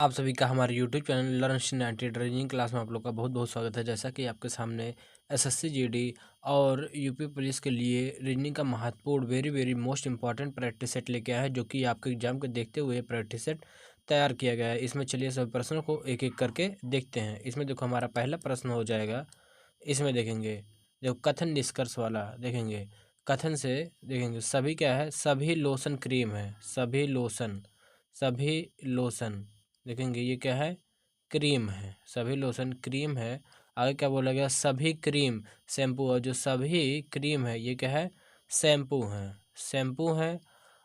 आप सभी का हमारे YouTube channel learn 90 reasoning class में आप लोग का बहुत बहुत स्वागत है। जैसा कि आपके सामने एसएससी जीडी और यूपी पुलिस के लिए रीजनिंग का महत्वपूर्ण very most important practice set लेके आया है, जो कि आपके एग्जाम को देखते हुए प्रैक्टिस सेट तैयार किया गया है। इसमें चलिए सभी प्रश्नों को एक एक करके देखते हैं। इसमें देखो हमारा पहला प्रश्न हो जाएगा। इसमें देखेंगे, देखो कथन निष्कर्ष वाला देखेंगे। कथन से देखेंगे सभी क्या है, सभी लोशन क्रीम है, सभी लोशन देखेंगे ये क्या है, क्रीम है, सभी लोशन क्रीम है। आगे क्या बोला गया, सभी क्रीम शैम्पू, और जो सभी क्रीम है ये क्या है, शैम्पू है।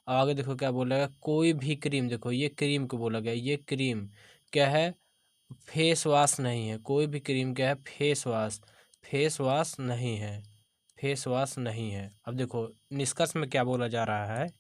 आगे देखो क्या बोला गया, कोई भी क्रीम, देखो ये क्रीम को बोला गया, ये क्रीम क्या है, फेस वॉश नहीं है। कोई भी क्रीम क्या है, फेस वॉश नहीं है, फेस वॉश नहीं है। अब देखो निष्कर्ष में क्या बोला जा रहा है,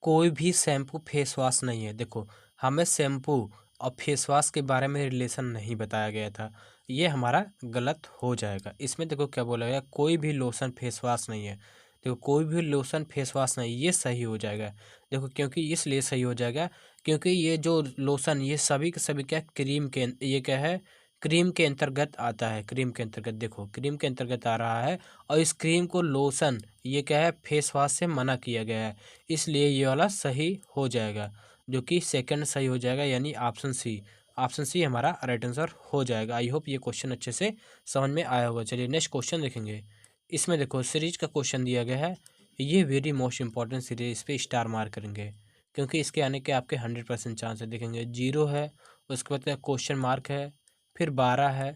कोई भी शैम्पू फेस वॉश नहीं है। देखो हमें शैम्पू और फेस वॉश के बारे में रिलेशन नहीं बताया गया था, ये हमारा गलत हो जाएगा। इसमें देखो क्या बोला गया, कोई भी लोशन फेस वॉश नहीं है। देखो कोई भी लोशन फेस वॉश नहीं, ये सही हो जाएगा। देखो क्योंकि इसलिए सही हो जाएगा क्योंकि ये जो लोशन ये सभी के सभी क्या क्रीम के, ये क्या है, क्रीम के अंतर्गत आता है। क्रीम के अंतर्गत, देखो क्रीम के अंतर्गत आ रहा है, और इस क्रीम को लोशन ये क्या है, फेस वॉश से मना किया गया है, इसलिए ये वाला सही हो जाएगा, जो कि सेकंड सही हो जाएगा, यानी ऑप्शन सी हमारा राइट आंसर हो जाएगा। आई होप ये क्वेश्चन अच्छे से समझ में आया होगा। चलिए नेक्स्ट क्वेश्चन देखेंगे। इसमें देखो सीरीज का क्वेश्चन दिया गया है, ये वेरी मोस्ट इंपॉर्टेंट सीरीज, इस पर स्टार मार्क करेंगे क्योंकि इसके आने के आपके 100% चांस है। देखेंगे 0 है, उसके बाद क्या क्वेश्चन मार्क है, फिर 12 है,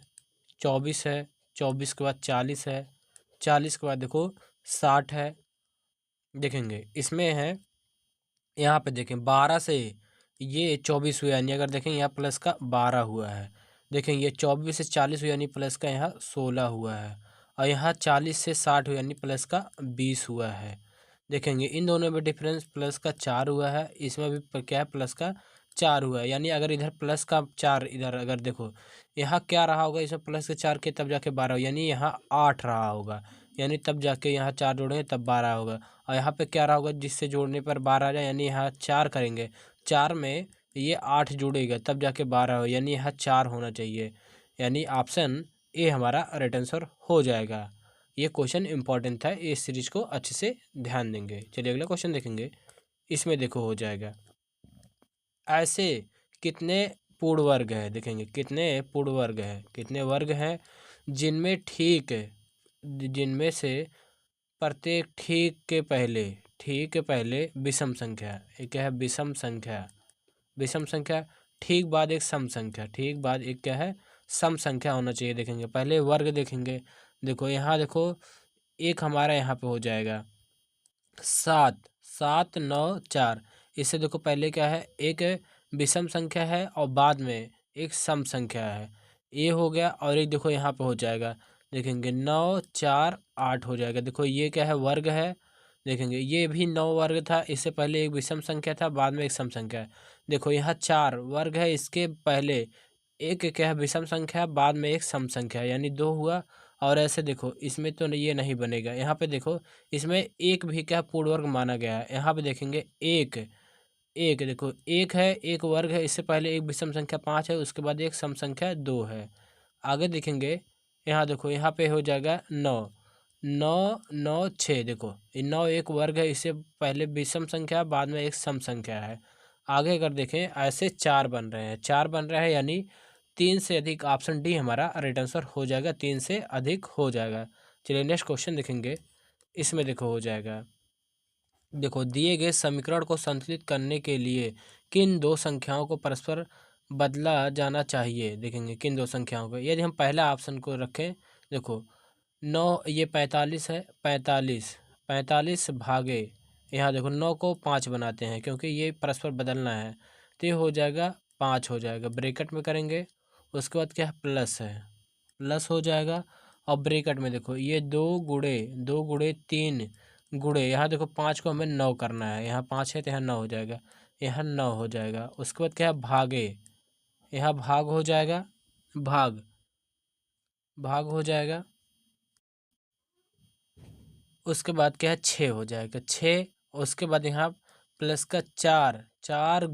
24 है, 24 के बाद 40 है, 40 के बाद देखो 60 है। देखेंगे इसमें है, यहाँ पे देखें 12 से ये 24 हुआ, यानी अगर देखें यहाँ प्लस का 12 हुआ है। देखें ये 24 से 40 हुआ, यानी प्लस का यहाँ 16 हुआ है, और यहाँ 40 से 60 हुआ, यानी प्लस का 20 हुआ है। देखेंगे इन दोनों में डिफरेंस प्लस का 4 हुआ है, इसमें भी क्या है, प्लस का 4 हुआ है। यानी अगर इधर प्लस का 4, इधर अगर देखो यहाँ क्या रहा होगा, इसमें प्लस के 4 के तब जाके 12, यानी यहाँ 8 रहा होगा, यानी तब जाके यहाँ 4 जोड़ेंगे तब 12 होगा। और यहाँ पे क्या रहा होगा, जिससे जोड़ने पर 12 आ जाए, यानी यहाँ 4 करेंगे, 4 में ये 8 जुड़ेगा तब जाके 12 हो, यानी यहाँ 4 होना चाहिए, यानी ऑप्शन ए हमारा राइट आंसर हो जाएगा। ये क्वेश्चन इंपॉर्टेंट था, इस सीरीज को अच्छे से ध्यान देंगे। चलिए अगला क्वेश्चन देखेंगे। इसमें देखो हो जाएगा, ऐसे कितने पूर्ण वर्ग है। देखेंगे कितने पूर्ण वर्ग है, कितने वर्ग हैं जिनमें से प्रत्येक ठीक के पहले विषम संख्या, ये क्या है, विषम संख्या ठीक बाद एक सम संख्या, ठीक बाद एक क्या है, सम संख्या होना चाहिए। देखेंगे पहले वर्ग देखेंगे, देखो यहाँ देखो एक हमारा यहाँ पे हो जाएगा 7, 7 9 4। इससे देखो पहले क्या है, एक विषम संख्या है और बाद में एक सम संख्या है, ये हो गया। और एक देखो यहाँ पे हो जाएगा, देखेंगे 9 4 8 हो जाएगा। देखो ये क्या है, वर्ग है। देखेंगे ये भी 9 वर्ग था, इससे पहले एक विषम संख्या था, बाद में एक सम संख्या है। देखो यहाँ 4 वर्ग है, इसके पहले एक क्या है, विषम संख्या, बाद में एक सम संख्या, यानी 2 हुआ। और ऐसे देखो इसमें तो ये नहीं बनेगा, यहाँ पे देखो इसमें एक भी क्या पूर्ण वर्ग माना गया है। यहाँ पे देखेंगे एक, देखो एक है, एक वर्ग है, इससे पहले एक विषम संख्या 5 है, उसके बाद एक सम संख्या 2 है। आगे देखेंगे यहाँ देखो यहाँ पे हो जाएगा 9 9 9 6। देखो ये 9 एक वर्ग है, इससे पहले विषम संख्या, बाद में एक सम संख्या है। आगे अगर देखें ऐसे 4 बन रहे हैं, 4 बन रहे हैं, यानी 3 से अधिक, ऑप्शन डी हमारा राइट आंसर हो जाएगा, 3 से अधिक हो जाएगा। चलिए नेक्स्ट क्वेश्चन देखेंगे। इसमें देखो हो जाएगा, देखो दिए गए समीकरण को संतुलित करने के लिए किन दो संख्याओं को परस्पर बदला जाना चाहिए। देखेंगे किन दो संख्याओं को, यदि हम पहला ऑप्शन को रखें, देखो 9 ये 45 है, 45 भागे, यहाँ देखो 9 को 5 बनाते हैं क्योंकि ये परस्पर बदलना है, तो ये हो जाएगा 5 हो जाएगा, ब्रैकेट में करेंगे। उसके बाद क्या है, प्लस हो जाएगा। और ब्रैकेट में देखो ये 2 गुणे 3 गुणे, यहाँ देखो 5 को हमें 9 करना है, यहाँ 5 है तो यहाँ 9 हो जाएगा, यहाँ 9 हो जाएगा। उसके बाद क्या है, भागे, यहाँ भाग हो जाएगा, भाग भाग हो जाएगा। उसके बाद क्या है, 6 हो जाएगा, 6। उसके बाद यहाँ प्लस का 4, 4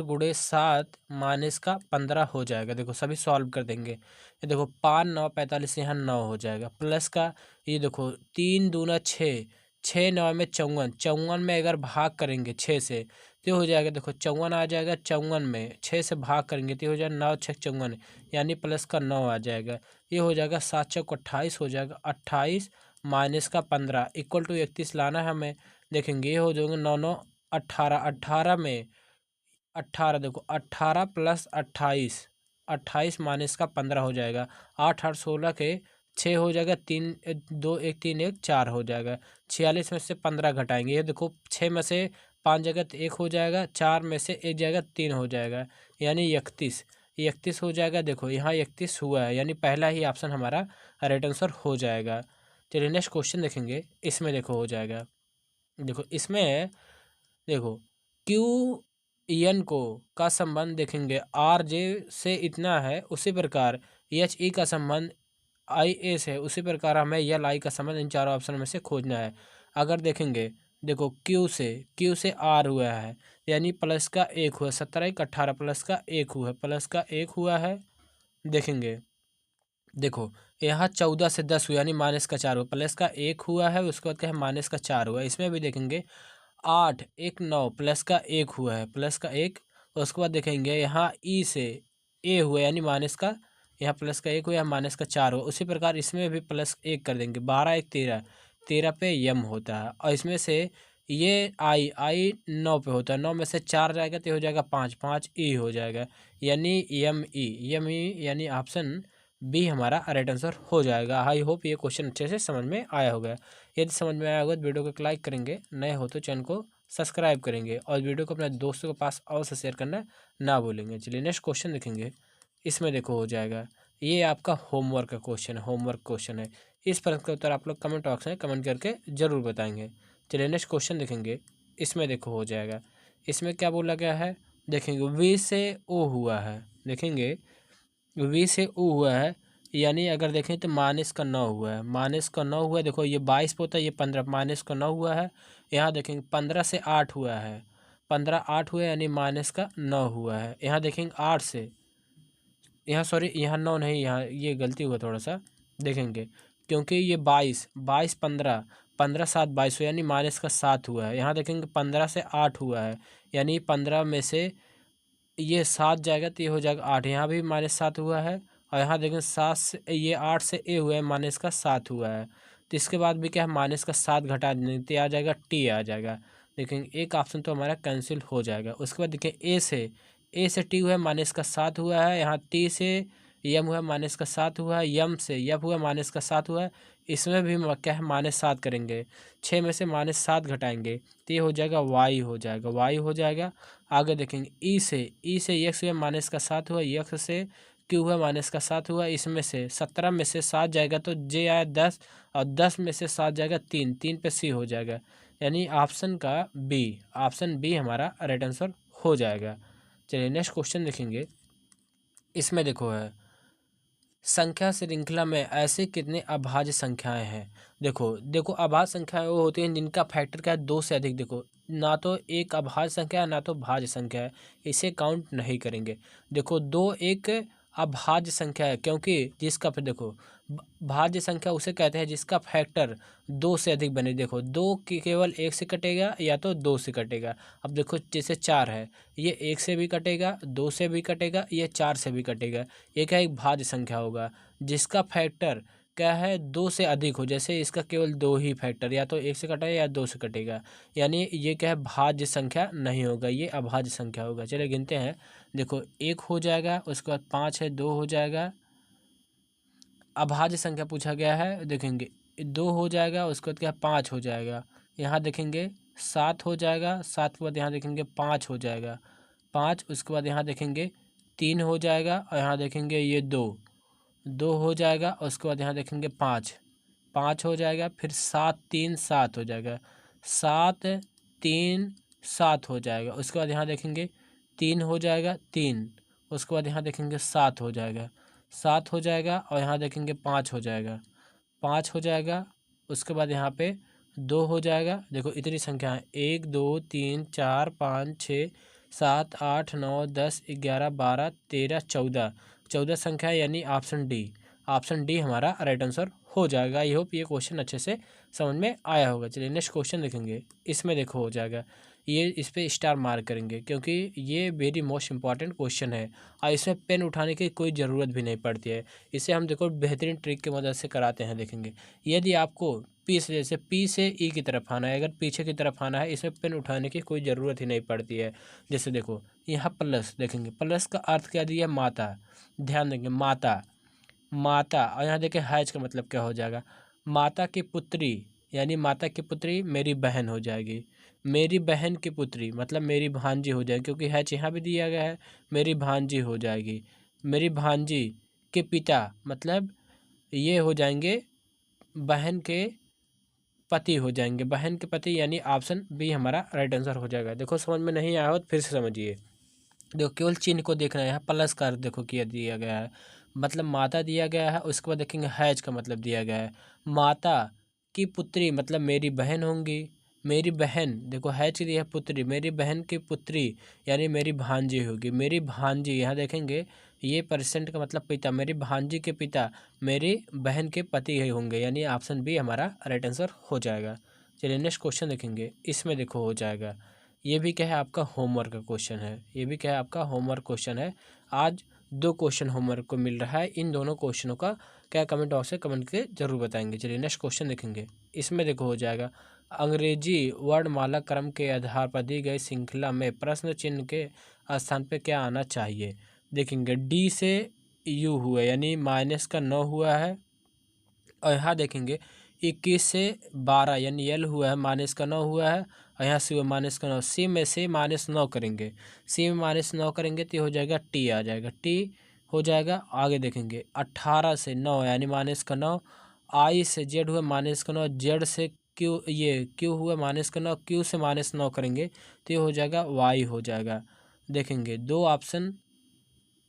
गुणे 7 -15 हो जाएगा। देखो सभी सॉल्व कर देंगे। ये देखो 5 9 45, यहाँ 9 हो जाएगा। प्लस का ये देखो 3 दूना 6, 6 9 में 54, 54 में अगर भाग करेंगे 6 से तो हो जाएगा। देखो 54 आ जाएगा, 54 में 6 से भाग करेंगे तो हो जाएगा 9 6 54, यानी प्लस का 9 आ जाएगा। ये हो जाएगा 7 चौक 28 हो जाएगा। 28 -15 इक्वल टू 31 लाना है हमें। देखेंगे ये हो जाएगा 9 9 18, 18 में 18, देखो 18 प्लस 28, 28 माइनस का 15 हो जाएगा। 8 8 16 के 6 हो जाएगा। 3 2 1 3 1 4 हो जाएगा। 46 में से 15 घटाएंगे। ये देखो 6 में से 5 जगह तो 1 हो जाएगा, 4 में से 1 जगह 3 हो जाएगा, यानी 31, 31 हो जाएगा। देखो यहाँ 31 हुआ है, यानी पहला ही ऑप्शन हमारा राइट आंसर हो जाएगा। चलिए नेक्स्ट क्वेश्चन देखेंगे। इसमें देखो हो जाएगा। देखो इसमें देखो क्यू एन को का संबंध देखेंगे आर जे से इतना है, उसी प्रकार एच ई का संबंध आई ए से, उसी प्रकार हमें एल आई का संबंध इन चारों ऑप्शन में से खोजना है। अगर देखेंगे देखो क्यू से आर हुआ है, यानी प्लस का 1 हुआ। 17 1 18 प्लस का 1 हुआ, प्लस का 1 हुआ है। देखेंगे देखो यहाँ 14 से 10 हुआ, यानी -4 हुआ। प्लस का 1 हुआ है, उसके बाद क्या है -4 हुआ। इसमें भी देखेंगे 8 1 9 प्लस का 1 हुआ है, प्लस का 1। उसके बाद देखेंगे यहाँ ई से ए हुआ, यानी माइनस का, यहाँ प्लस का 1 हुआ, यहाँ -4 हुआ। उसी प्रकार इसमें भी प्लस 1 कर देंगे। 12 1 13, 13 पे यम होता है। और इसमें से ये आई 9 पे होता है। 9 में से 4 जाएगा तो हो जाएगा 5, 5 ई हो जाएगा, यानी एम ई, यानी ऑप्शन बी हमारा राइट आंसर हो जाएगा। आई होप ये क्वेश्चन अच्छे से समझ में आया होगा। यदि समझ में आया होगा तो वीडियो को लाइक करेंगे, नए हो तो चैनल को सब्सक्राइब करेंगे और वीडियो को अपने दोस्तों के पास और से शेयर करना ना भूलेंगे। चलिए नेक्स्ट क्वेश्चन देखेंगे। इसमें देखो हो जाएगा, ये आपका होमवर्क का क्वेश्चन है, होमवर्क क्वेश्चन है। इस प्रश्न का उत्तर आप लोग कमेंट बॉक्स में कमेंट करके ज़रूर बताएंगे। चलिए नेक्स्ट क्वेश्चन देखेंगे। इसमें देखो हो जाएगा। इसमें क्या बोला गया है, देखेंगे वी से ओ हुआ है। देखेंगे वी से ओ हुआ है, यानी अगर देखें तो -9 हुआ है, -9 हुआ है। देखो ये 22 पे होता है, ये 15, -9 हुआ है। यहाँ देखेंगे 15 से 8 हुआ है, 15 8 हुआ है, यानी -9 हुआ है। यहाँ देखेंगे 8 से, यहाँ सॉरी यहाँ 9 नहीं, यहाँ ये गलती हुआ थोड़ा सा। देखेंगे क्योंकि ये 22 22 15, 15 7 22 हुआ, यानी -7 हुआ है। यहाँ देखेंगे 15 से 8 हुआ है, यानी 15 में से ये 7 जाएगा तो ये हो जाएगा 8। यहाँ भी -7 हुआ है। और यहाँ देखें 7 से ये 8 से ए हुआ है, -7 हुआ है। तो इसके बाद भी क्या है, -7 घटा देंगे तो आ जाएगा टी आ जाएगा। देखेंगे एक ऑप्शन तो हमारा कैंसिल हो जाएगा। उसके बाद देखें ए से टी हुआ है, -7 हुआ है। यहाँ टी से यम हुआ, -7 हुआ है। यम से यप हुआ, -7 हुआ है। इसमें भी क्या है -7 करेंगे। 6 में से -7 घटाएंगे तो ये हो जाएगा वाई हो जाएगा, वाई हो जाएगा। आगे देखेंगे ई से यक्स हुआ, -7 हुआ। यक्स से क्यू हुआ, -7 हुआ। इसमें से 17 में से 7 जाएगा तो जे आया 10, और 10 में से 7 जाएगा 3, 3 पे सी हो जाएगा, यानी ऑप्शन बी हमारा राइट आंसर हो जाएगा। चलिए नेक्स्ट क्वेश्चन देखेंगे। इसमें देखो है, संख्या श्रृंखला में ऐसे कितने अभाज्य संख्याएं हैं। देखो अभाज्य संख्याएं वो होती हैं जिनका फैक्टर क्या है 2 से अधिक। देखो ना तो एक अभाज्य संख्या है ना तो भाज्य संख्या है, इसे काउंट नहीं करेंगे। देखो 2 एक अभाज्य संख्या है, क्योंकि जिसका फिर देखो भाज्य संख्या उसे कहते हैं जिसका फैक्टर 2 से अधिक बने। देखो 2 की केवल 1 से कटेगा या तो 2 से कटेगा। अब देखो जैसे 4 है, ये 1 से भी कटेगा, 2 से भी कटेगा, ये 4 से भी कटेगा। ये क्या एक भाज्य संख्या होगा जिसका फैक्टर क्या है 2 से अधिक हो। जैसे इसका केवल 2 ही फैक्टर, या तो 1 से कटेगा या 2 से कटेगा, यानी ये क्या है भाज्य संख्या नहीं होगा, ये अभाज्य संख्या होगा। चलिए गिनते हैं। देखो 1 हो जाएगा, उसके बाद 5 है, 2 हो जाएगा। अभाज्य संख्या पूछा गया है, देखेंगे 2 हो जाएगा, उसके बाद क्या 5 हो जाएगा। यहाँ देखेंगे 7 हो जाएगा, 7 के बाद यहाँ देखेंगे 5 हो जाएगा, 5। उसके बाद यहाँ देखेंगे 3 हो जाएगा, और यहाँ देखेंगे ये 2 हो जाएगा। उसके बाद यहाँ देखेंगे 5 हो जाएगा। फिर 7 3 7 हो जाएगा, 7 3 7 हो जाएगा। उसके बाद यहाँ देखेंगे 3 हो जाएगा, 3। उसके बाद यहाँ देखेंगे 7 हो जाएगा, 7 हो जाएगा। और यहाँ देखेंगे 5 हो जाएगा, 5 हो जाएगा। उसके बाद यहाँ पे 2 हो जाएगा। देखो इतनी संख्या है, 1 2 3 4 5 6 7 8 9 10 11 12 13 14, 14 संख्या है, यानी ऑप्शन डी हमारा राइट आंसर हो जाएगा। आई होप ये क्वेश्चन अच्छे से समझ में आया होगा। चलिए नेक्स्ट क्वेश्चन देखेंगे। इसमें देखो हो जाएगा, ये इस पर स्टार मार्क करेंगे क्योंकि ये वेरी मोस्ट इंपॉर्टेंट क्वेश्चन है और इसमें पेन उठाने की कोई ज़रूरत भी नहीं पड़ती है। इसे हम देखो बेहतरीन ट्रिक की मदद से कराते हैं। देखेंगे यदि आपको पी से, जैसे पी से ई की तरफ आना है, अगर पीछे की तरफ आना है, इसमें पेन उठाने की कोई ज़रूरत ही नहीं पड़ती है। जैसे देखो यहाँ प्लस, देखेंगे प्लस का अर्थ क्या दिया, माता। ध्यान देंगे माता, माता, और यहाँ देखिए हैज का मतलब क्या हो जाएगा, माता की पुत्री, यानी माता की पुत्री मेरी बहन हो जाएगी। मेरी बहन की पुत्री मतलब मेरी भांजी हो जाएगी, क्योंकि हैज यहाँ भी दिया गया है, मेरी भांजी हो जाएगी। मेरी भांजी के पिता मतलब ये हो जाएंगे बहन के पति हो जाएंगे, बहन के पति, यानी ऑप्शन बी हमारा राइट आंसर हो जाएगा। देखो समझ में नहीं आया हो तो फिर से समझिए। देखो केवल चिन्ह को देखना है, यहाँ प्लस का देखो किया दिया गया है, मतलब माता दिया गया है। उसके बाद देखेंगे हैज का मतलब दिया गया है, माता की पुत्री मतलब मेरी बहन होंगी। मेरी बहन, देखो हैज की दिया है पुत्री, मेरी बहन की पुत्री यानी मेरी भांजी होगी। मेरी भांजी, यहाँ देखेंगे ये परसेंट का मतलब पिता, मेरी भांजी के पिता मेरी बहन के पति ही होंगे, यानी ऑप्शन बी हमारा राइट आंसर हो जाएगा। चलिए नेक्स्ट क्वेश्चन देखेंगे। इसमें देखो हो जाएगा, ये भी क्या है आपका होमवर्क का क्वेश्चन है, ये भी क्या है आपका होमवर्क क्वेश्चन है। आज 2 क्वेश्चन होमवर्क को मिल रहा है। इन दोनों क्वेश्चनों का क्या कमेंट बॉक्स से कमेंट के जरूर बताएंगे। चलिए नेक्स्ट क्वेश्चन देखेंगे। इसमें देखो हो जाएगा, अंग्रेजी वर्णमाला क्रम के आधार पर दी गई श्रृंखला में प्रश्न चिन्ह के स्थान पर क्या आना चाहिए। देखेंगे डी से यू हुआ, यानी -9 हुआ है। और यहाँ देखेंगे 21 से 12 यानी यल हुआ है, -9 हुआ है। और यहाँ सी हुआ -9, सी में से -9 करेंगे, सी में -9 करेंगे तो ये हो जाएगा टी आ जाएगा, टी हो जाएगा। आगे देखेंगे 18 से 9 यानी -9, आई से जेड हुआ -9, जेड से क्यू, ये क्यू हुआ -9, क्यू से -9 करेंगे तो ये हो जाएगा वाई हो जाएगा। देखेंगे 2 ऑप्शन,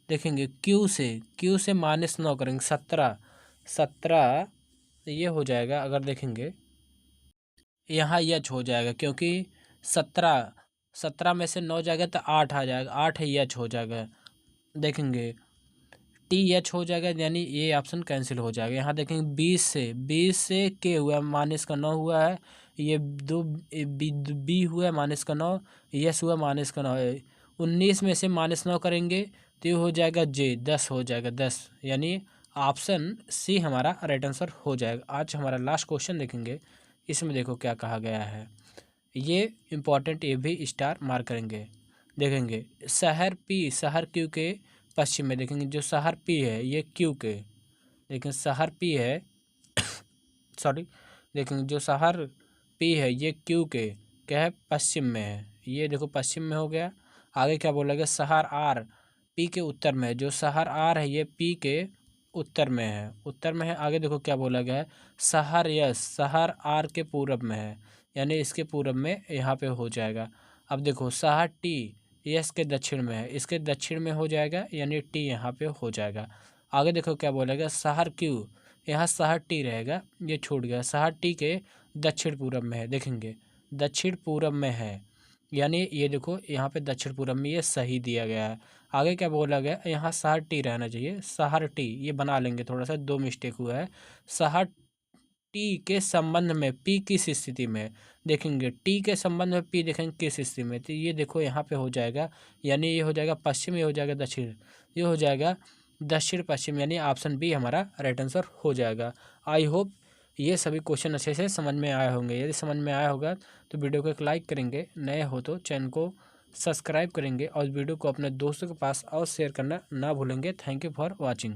देखेंगे क्यू से -9 करेंगे 17 ये हो जाएगा। अगर देखेंगे यहाँ यच हो जाएगा, क्योंकि 17 में से 9 जाएगा तो 8 आ जाएगा, 8 यच हो जाएगा। देखेंगे टी एच हो जाएगा, यानी ये ऑप्शन कैंसिल हो जाएगा। यहाँ देखेंगे 20 से के हुआ -9 हुआ है, ये 2 बी हुआ -9, यस हुआ -9। 19 में से -9 करेंगे तो ये हो जाएगा जे, 10 हो जाएगा, 10, यानी ऑप्शन सी हमारा राइट आंसर हो जाएगा। आज हमारा लास्ट क्वेश्चन देखेंगे। इसमें देखो क्या कहा गया है, ये इम्पोर्टेंट, ये भी स्टार मार्क करेंगे। देखेंगे शहर पी, शहर क्यू के पश्चिम में, देखेंगे जो शहर पी है ये क्यू के, देखेंगे शहर पी है सॉरी, देखेंगे जो शहर पी है ये क्यू के क्या है, पश्चिम में है। ये देखो पश्चिम में हो गया। आगे क्या बोला गया, शहर आर पी के उत्तर में है, जो शहर आर है ये पी के उत्तर में है, उत्तर में है। आगे देखो क्या बोला गया है, शहर यस, शहर आर के पूरब में है, यानी इसके पूरब में यहाँ पे हो जाएगा। अब देखो शहर टी यस के दक्षिण में है, इसके दक्षिण में हो जाएगा, यानी टी यहाँ पे हो जाएगा। आगे देखो क्या बोलेगा, शहर क्यू, यहाँ शहर टी रहेगा, ये छूट गया, शहर टी के दक्षिण पूरब में है। देखेंगे दक्षिण पूरब में है, यानी ये देखो यहाँ पे दक्षिण पूरब में, ये सही दिया गया है। आगे क्या बोला गया, यहाँ शहर टी रहना चाहिए, शहर टी, ये बना लेंगे, थोड़ा सा 2 मिस्टेक हुआ है। शहर टी के संबंध में पी किस स्थिति में, देखेंगे टी के संबंध में पी देखेंगे किस स्थिति में, तो ये देखो यहाँ पे हो जाएगा, यानी ये हो जाएगा पश्चिम, ये हो जाएगा दक्षिण, ये हो जाएगा दक्षिण पश्चिम, यानी ऑप्शन बी हमारा राइट आंसर हो जाएगा। आई होप ये सभी क्वेश्चन अच्छे से समझ में आए होंगे। यदि समझ में आया होगा तो वीडियो को एक लाइक करेंगे, नए हो तो चैनल को सब्सक्राइब करेंगे और वीडियो को अपने दोस्तों के पास और शेयर करना ना भूलेंगे। Thank you for watching.